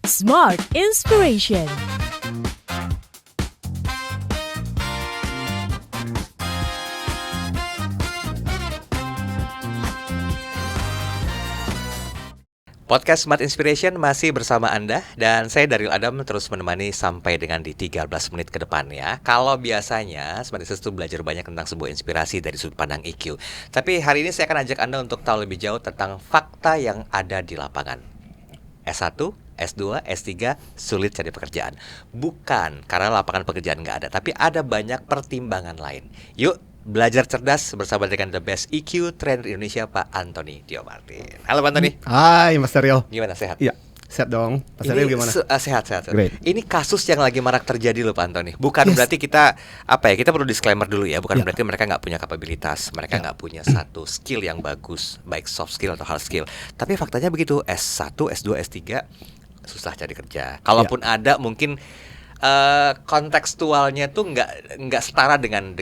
Smart Inspiration. Podcast Smart Inspiration masih bersama Anda dan saya Daryl Adam terus menemani sampai dengan di 13 menit ke depan ya. Kalau biasanya Smart Inspiration itu belajar banyak tentang sebuah inspirasi dari sudut pandang EQ. Tapi hari ini saya akan ajak Anda untuk tahu lebih jauh tentang fakta yang ada di lapangan. S1, S2, S3 sulit cari pekerjaan. Bukan karena lapangan pekerjaan nggak ada, tapi ada banyak pertimbangan lain. Yuk belajar cerdas bersama dengan The Best EQ Trainer Indonesia, Pak Antoni Diomartin. Halo Pak Antoni. Hai Mas Daryl. Gimana, sehat? Iya, sehat dong. Mas Daryl gimana? Sehat. Great. Ini kasus yang lagi marak terjadi loh Pak Antoni. Bukan berarti kita kita perlu disclaimer dulu ya. Bukan berarti mereka nggak punya kapabilitas, mereka nggak punya satu skill yang bagus, baik soft skill atau hard skill. Tapi faktanya begitu, S1, S2, S3 susah cari kerja. Kalaupun ada mungkin kontekstualnya tuh nggak setara dengan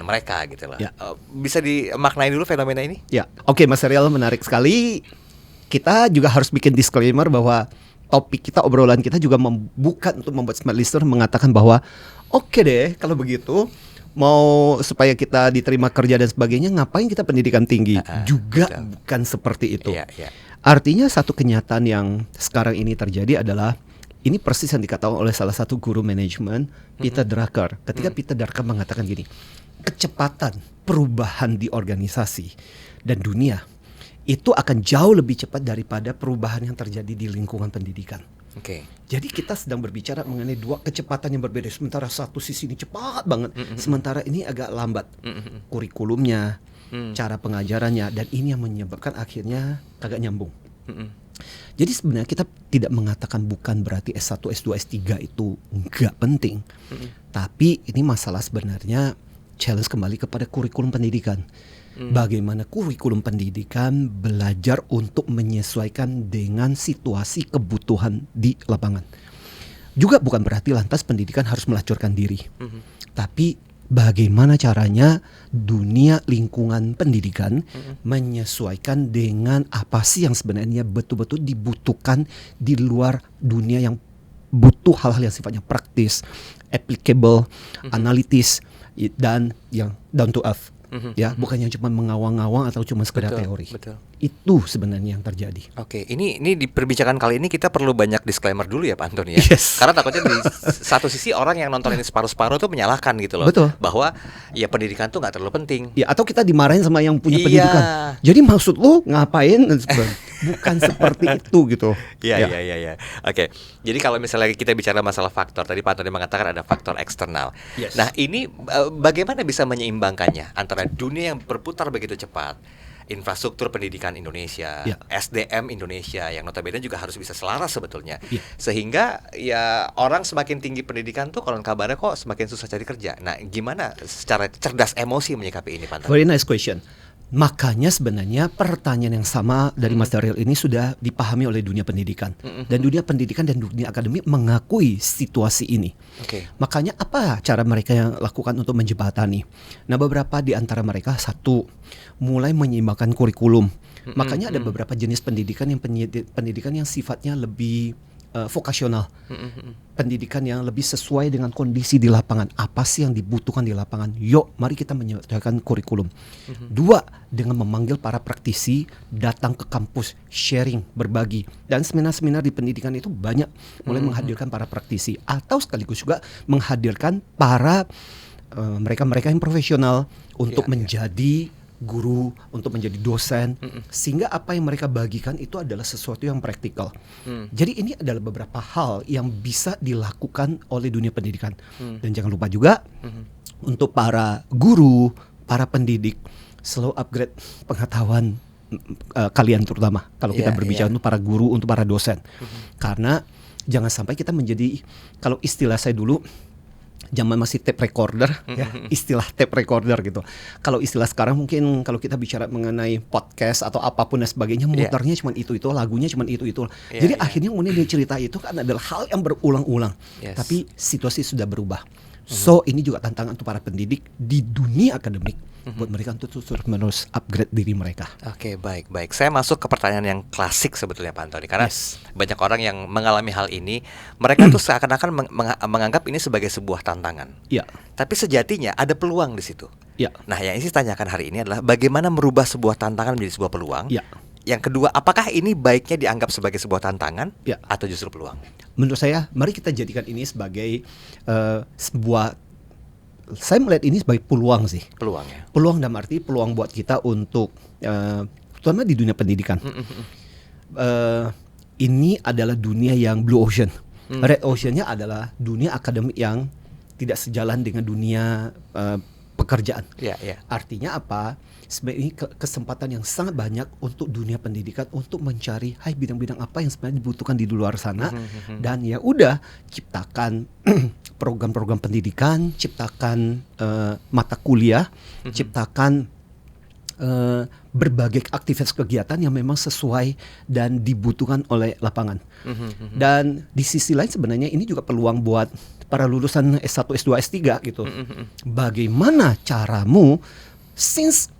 mereka gitu loh. Bisa dimaknai dulu fenomena ini? Ya, oke Mas Daryl, menarik sekali. Kita juga harus bikin disclaimer bahwa topik kita, obrolan kita juga membuka untuk membuat smart listener mengatakan bahwa oke deh kalau begitu, mau supaya kita diterima kerja dan sebagainya, ngapain kita pendidikan tinggi? Juga betul. Bukan seperti itu. Artinya satu kenyataan yang sekarang ini terjadi adalah ini persis yang dikatakan oleh salah satu guru manajemen, Peter Drucker. Ketika Peter Drucker mengatakan gini, kecepatan perubahan di organisasi dan dunia itu akan jauh lebih cepat daripada perubahan yang terjadi di lingkungan pendidikan. Jadi kita sedang berbicara mengenai dua kecepatan yang berbeda. Sementara satu sisi ini cepat banget, sementara ini agak lambat. Kurikulumnya, cara pengajarannya, dan ini yang menyebabkan akhirnya agak nyambung. Jadi sebenarnya kita tidak mengatakan bukan berarti S1, S2, S3 itu enggak penting. Tapi ini masalah sebenarnya challenge kembali kepada kurikulum pendidikan. Bagaimana kurikulum pendidikan belajar untuk menyesuaikan dengan situasi kebutuhan di lapangan. Juga bukan berarti lantas pendidikan harus melacurkan diri. Tapi bagaimana caranya dunia lingkungan pendidikan menyesuaikan dengan apa sih yang sebenarnya betul-betul dibutuhkan di luar dunia yang butuh hal-hal yang sifatnya praktis, applicable, analitis, dan yang down to earth. Ya, bukan yang cuma mengawang-awang atau cuma sekedar teori. Itu sebenarnya yang terjadi. Ini di perbincangan kali ini kita perlu banyak disclaimer dulu ya Pak Antoni ya. Karena takutnya di satu sisi orang yang nonton ini separuh-separuh tuh menyalahkan gitu loh. Betul. Bahwa ya pendidikan tuh nggak terlalu penting. Ya, atau kita dimarahin sama yang punya pendidikan. Jadi maksud lu ngapain? Bukan seperti itu gitu. Iya. Oke. Jadi kalau misalnya kita bicara masalah faktor, tadi Pak Antoni mengatakan ada faktor eksternal. Nah, ini bagaimana bisa menyeimbangkannya antara dunia yang berputar begitu cepat, infrastruktur pendidikan Indonesia, SDM Indonesia yang notabene juga harus bisa selaras sebetulnya, sehingga ya orang semakin tinggi pendidikan tuh konon kabarnya kok semakin susah cari kerja. Nah, gimana secara cerdas emosi menyikapi ini, Pak Antoni? Very nice question. Makanya sebenarnya pertanyaan yang sama dari Mas Daryl ini sudah dipahami oleh dunia pendidikan. Dan dunia pendidikan dan dunia akademik mengakui situasi ini. Makanya apa cara mereka yang lakukan untuk menjembatani? Nah, beberapa di antara mereka, satu, mulai menyeimbangkan kurikulum. Makanya ada beberapa jenis pendidikan yang sifatnya lebih vokasional. Pendidikan yang lebih sesuai dengan kondisi di lapangan. Apa sih yang dibutuhkan di lapangan? Yuk, mari kita menyesuaikan kurikulum. Dua, dengan memanggil para praktisi datang ke kampus, sharing, berbagi. Dan seminar-seminar di pendidikan itu banyak mulai menghadirkan para praktisi, atau sekaligus juga menghadirkan para mereka-mereka yang profesional untuk menjadi guru, untuk menjadi dosen, sehingga apa yang mereka bagikan itu adalah sesuatu yang praktikal. Jadi ini adalah beberapa hal yang bisa dilakukan oleh dunia pendidikan. Dan jangan lupa juga untuk para guru, para pendidik, selalu upgrade pengetahuan kalian, terutama kalau kita berbicara untuk para guru, untuk para dosen. Karena jangan sampai kita menjadi, kalau istilah saya dulu, zaman masih tape recorder, ya, istilah tape recorder gitu. Kalau istilah sekarang mungkin kalau kita bicara mengenai podcast atau apapun dan sebagainya, muternya cuma itu, lagunya cuma itu. Jadi akhirnya kemudian dia cerita itu kan adalah hal yang berulang-ulang. Tapi situasi sudah berubah. So ini juga tantangan untuk para pendidik di dunia akademik buat mereka untuk terus upgrade diri mereka. Oke, baik. Saya masuk ke pertanyaan yang klasik sebetulnya Pak Antoni, karena Yes. banyak orang yang mengalami hal ini, mereka tuh seakan-akan menganggap ini sebagai sebuah tantangan. Ya, Tapi sejatinya ada peluang di situ. ya, Nah, yang isi tanyakan hari ini adalah bagaimana merubah sebuah tantangan menjadi sebuah peluang. ya. Yang kedua, apakah ini baiknya dianggap sebagai sebuah tantangan Ya. atau justru peluang? Menurut saya, mari kita jadikan ini sebagai sebuah. Saya melihat ini sebagai peluang sih. Peluang ya. Peluang dalam arti peluang buat kita untuk, terutama di dunia pendidikan. Ini adalah dunia yang blue ocean. Red oceannya adalah dunia akademik yang tidak sejalan dengan dunia pekerjaan. Iya. Artinya apa? Sebenarnya ini kesempatan yang sangat banyak untuk dunia pendidikan untuk mencari bidang-bidang apa yang sebenarnya dibutuhkan di luar sana, dan ya udah ciptakan program-program pendidikan, ciptakan mata kuliah, ciptakan berbagai aktivitas kegiatan yang memang sesuai dan dibutuhkan oleh lapangan. Dan di sisi lain sebenarnya ini juga peluang buat para lulusan S1, S2, S3 gitu. Bagaimana caramu, since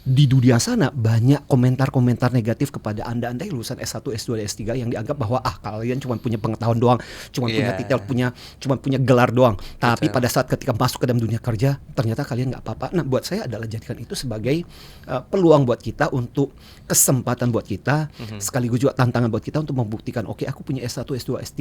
di dunia sana banyak komentar-komentar negatif kepada anda yang lulusan S1, S2, S3 yang dianggap bahwa kalian cuma punya pengetahuan doang, cuma punya titel, cuma punya gelar doang. Tapi pada saat ketika masuk ke dalam dunia kerja ternyata kalian nggak apa-apa. Nah, buat saya adalah jadikan itu sebagai peluang buat kita, untuk kesempatan buat kita, sekaligus juga tantangan buat kita untuk membuktikan, oke, aku punya S1, S2, S3,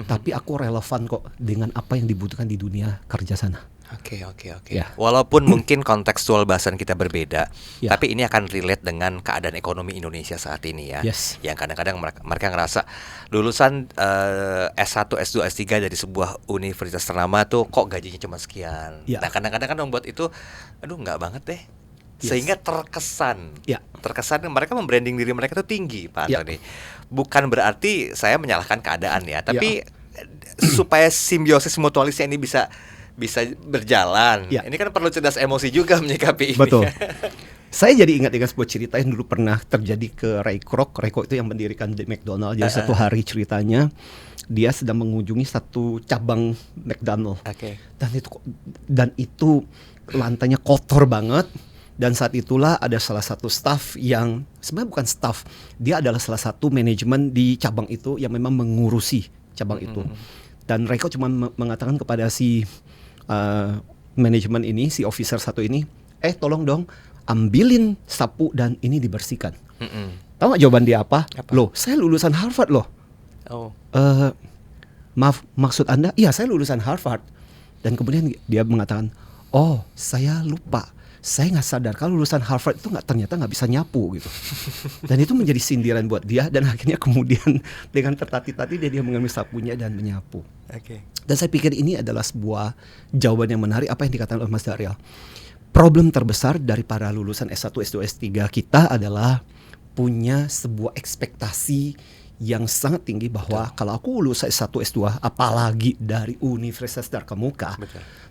tapi aku relevan kok dengan apa yang dibutuhkan di dunia kerja sana. Oke. Ya. Walaupun mungkin kontekstual bahasan kita berbeda, Ya. tapi ini akan relate dengan keadaan ekonomi Indonesia saat ini ya. Yes. Yang kadang-kadang mereka ngerasa lulusan S1, S2, S3 dari sebuah universitas ternama tuh kok gajinya cuma sekian. Ya. Nah, kadang-kadang kan membuat itu, aduh nggak banget deh. Yes. Sehingga terkesan mereka membranding diri mereka tuh tinggi, Pak Ya. Antoni. Bukan berarti saya menyalahkan keadaan ya, tapi supaya simbiosis mutualisnya ini bisa berjalan. Ya. Ini kan perlu cerdas emosi juga menyikapi ini. Betul. Saya jadi ingat dengan sebuah cerita yang dulu pernah terjadi ke Ray Kroc. Ray Kroc itu yang mendirikan McDonald. Jadi satu hari ceritanya dia sedang mengunjungi satu cabang McDonald. Oke. Dan itu lantainya kotor banget. Dan saat itulah ada salah satu staff yang sebenarnya bukan staff, dia adalah salah satu manajemen di cabang itu yang memang mengurusi cabang itu. Dan Ray Kroc cuma mengatakan kepada si manajemen ini, si officer satu ini, tolong dong ambilin sapu dan ini dibersihkan. Tahu nggak jawaban dia apa? Loh, saya lulusan Harvard loh. Oh. Maaf, maksud Anda? Iya, saya lulusan Harvard. Dan kemudian dia mengatakan, oh, saya lupa. Saya nggak sadar kalau lulusan Harvard itu ternyata nggak bisa nyapu gitu. Dan itu menjadi sindiran buat dia, dan akhirnya kemudian dengan tertatih-tatih dia mengambil sapunya dan menyapu. Oke. Dan saya pikir ini adalah sebuah jawaban yang menarik apa yang dikatakan oleh Mas Daryl. Problem terbesar dari para lulusan S1, S2, S3 kita adalah punya sebuah ekspektasi yang sangat tinggi bahwa kalau aku lulus S1, S2, apalagi dari universitas terkemuka,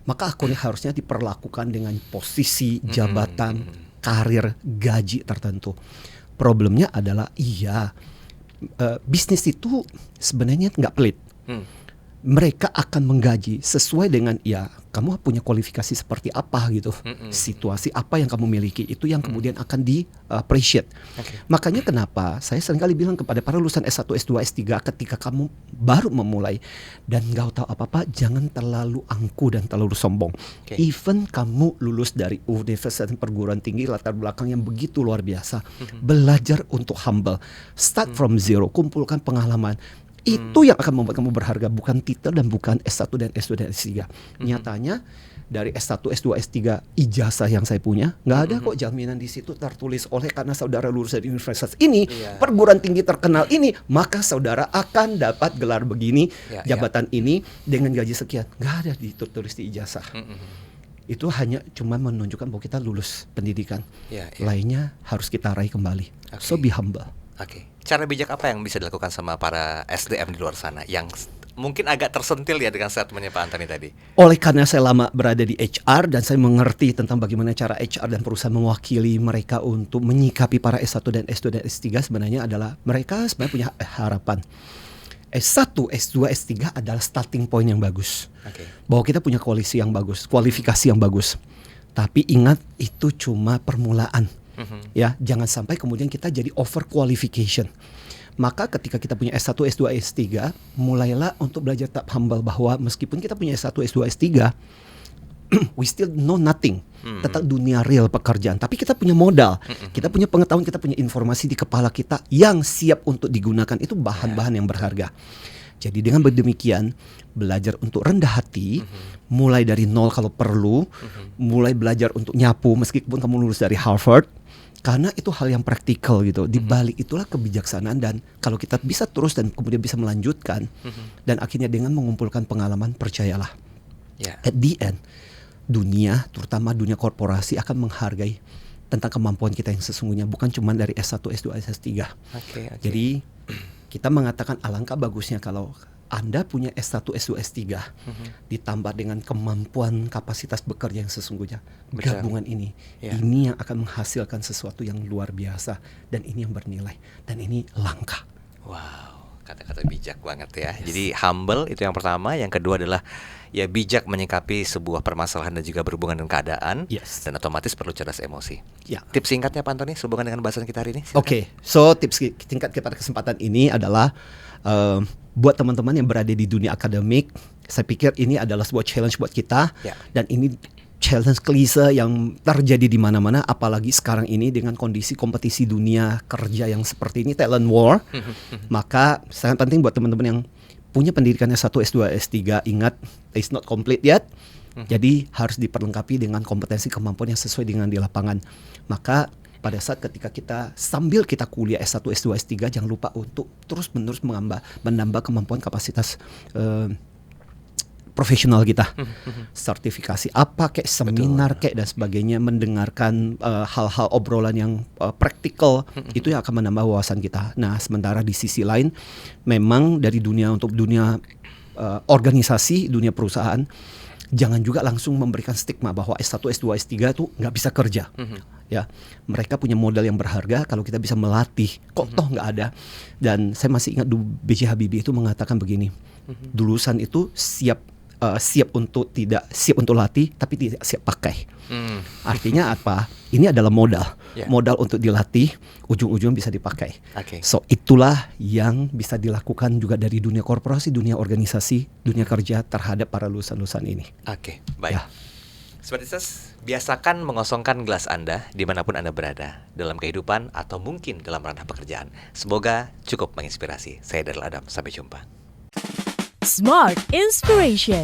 maka aku ini harusnya diperlakukan dengan posisi, jabatan, karir, gaji tertentu. Problemnya adalah bisnis itu sebenarnya nggak pelit. Mereka akan menggaji sesuai dengan kamu punya kualifikasi seperti apa gitu, situasi apa yang kamu miliki itu yang kemudian akan di appreciate. Makanya kenapa saya seringkali bilang kepada para lulusan S1, S2, S3, ketika kamu baru memulai dan nggak tahu apa-apa, jangan terlalu angkuh dan terlalu sombong. Even kamu lulus dari universitas dan perguruan tinggi latar belakang yang begitu luar biasa, belajar untuk humble, start from zero, kumpulkan pengalaman. Itu yang akan membuat kamu berharga, bukan titel dan bukan S1 dan S2 dan S3. Nyatanya dari S1, S2, S3 ijazah yang saya punya nggak ada kok jaminan di situ tertulis oleh karena saudara lulus dari universitas ini, perguruan tinggi terkenal ini, maka saudara akan dapat gelar begini, jabatan ini dengan gaji sekian. Nggak ada ditulis di ijazah. Itu hanya cuma menunjukkan bahwa kita lulus pendidikan. Lainnya harus kita raih kembali. So be humble. Cara bijak apa yang bisa dilakukan sama para SDM di luar sana yang mungkin agak tersentil ya dengan statementnya Pak Antoni tadi? Oleh karena saya lama berada di HR dan saya mengerti tentang bagaimana cara HR dan perusahaan mewakili mereka untuk menyikapi para S1 dan S2 dan S3, sebenarnya adalah mereka sebenarnya punya harapan. S1, S2, S3 adalah starting point yang bagus. Oke. Bahwa kita punya kualifikasi yang bagus. Tapi ingat itu cuma permulaan. Ya, jangan sampai kemudian kita jadi over qualification. Maka ketika kita punya S1, S2, S3, mulailah untuk belajar tetap humble bahwa meskipun kita punya S1, S2, S3, we still know nothing tentang dunia real pekerjaan. Tapi kita punya modal, kita punya pengetahuan, kita punya informasi di kepala kita yang siap untuk digunakan. Itu bahan-bahan yang berharga. Jadi dengan demikian, belajar untuk rendah hati, mulai dari nol kalau perlu, mulai belajar untuk nyapu meskipun kamu lulus dari Harvard. Karena itu hal yang praktikal gitu. Di balik itulah kebijaksanaan, dan kalau kita bisa terus dan kemudian bisa melanjutkan dan akhirnya dengan mengumpulkan pengalaman, percayalah. At the end, dunia, terutama dunia korporasi akan menghargai tentang kemampuan kita yang sesungguhnya, bukan cuma dari S1, S2, S3. Jadi kita mengatakan alangkah bagusnya kalau Anda punya S1, S2, S3 ditambah dengan kemampuan kapasitas bekerja yang sesungguhnya. Betul. Gabungan ini yang akan menghasilkan sesuatu yang luar biasa, dan ini yang bernilai, dan ini langka. Wow, kata-kata bijak banget ya. Jadi humble itu yang pertama, yang kedua adalah ya bijak menyikapi sebuah permasalahan dan juga berhubungan dengan keadaan, dan otomatis perlu cerdas emosi. Tips singkatnya Pak Antoni sehubungan dengan bahasan kita hari ini? Oke, so tips singkat pada kesempatan ini adalah buat teman-teman yang berada di dunia akademik, saya pikir ini adalah sebuah challenge buat kita, dan ini challenge klise yang terjadi di mana-mana, apalagi sekarang ini dengan kondisi kompetisi dunia kerja yang seperti ini, talent war. Maka sangat penting buat teman-teman yang punya pendidikan S1, S2, S3, ingat it's not complete yet. Jadi harus diperlengkapi dengan kompetensi kemampuan yang sesuai dengan di lapangan. Maka pada saat ketika kita sambil kita kuliah S1, S2, S3, jangan lupa untuk terus-menerus menambah kemampuan kapasitas profesional kita. Sertifikasi apa kayak seminar kayak dan sebagainya, mendengarkan hal-hal obrolan yang praktikal, itu yang akan menambah wawasan kita. Nah, sementara di sisi lain memang dari dunia organisasi, dunia perusahaan, jangan juga langsung memberikan stigma bahwa S1, S2, S3 itu nggak bisa kerja. Ya, mereka punya modal yang berharga kalau kita bisa melatih. Kok toh nggak ada? Dan saya masih ingat B.J. Habibie itu mengatakan begini, lulusan itu siap untuk latih, tapi tidak siap pakai. Artinya apa? Ini adalah modal untuk dilatih, ujung-ujung bisa dipakai. So itulah yang bisa dilakukan juga dari dunia korporasi, dunia organisasi, dunia kerja terhadap para lulusan-lulusan ini. Baik. Seperti biasakan mengosongkan gelas Anda dimanapun Anda berada, dalam kehidupan atau mungkin dalam ranah pekerjaan. Semoga cukup menginspirasi. Saya Daryl Adam, sampai jumpa. Smart Inspiration.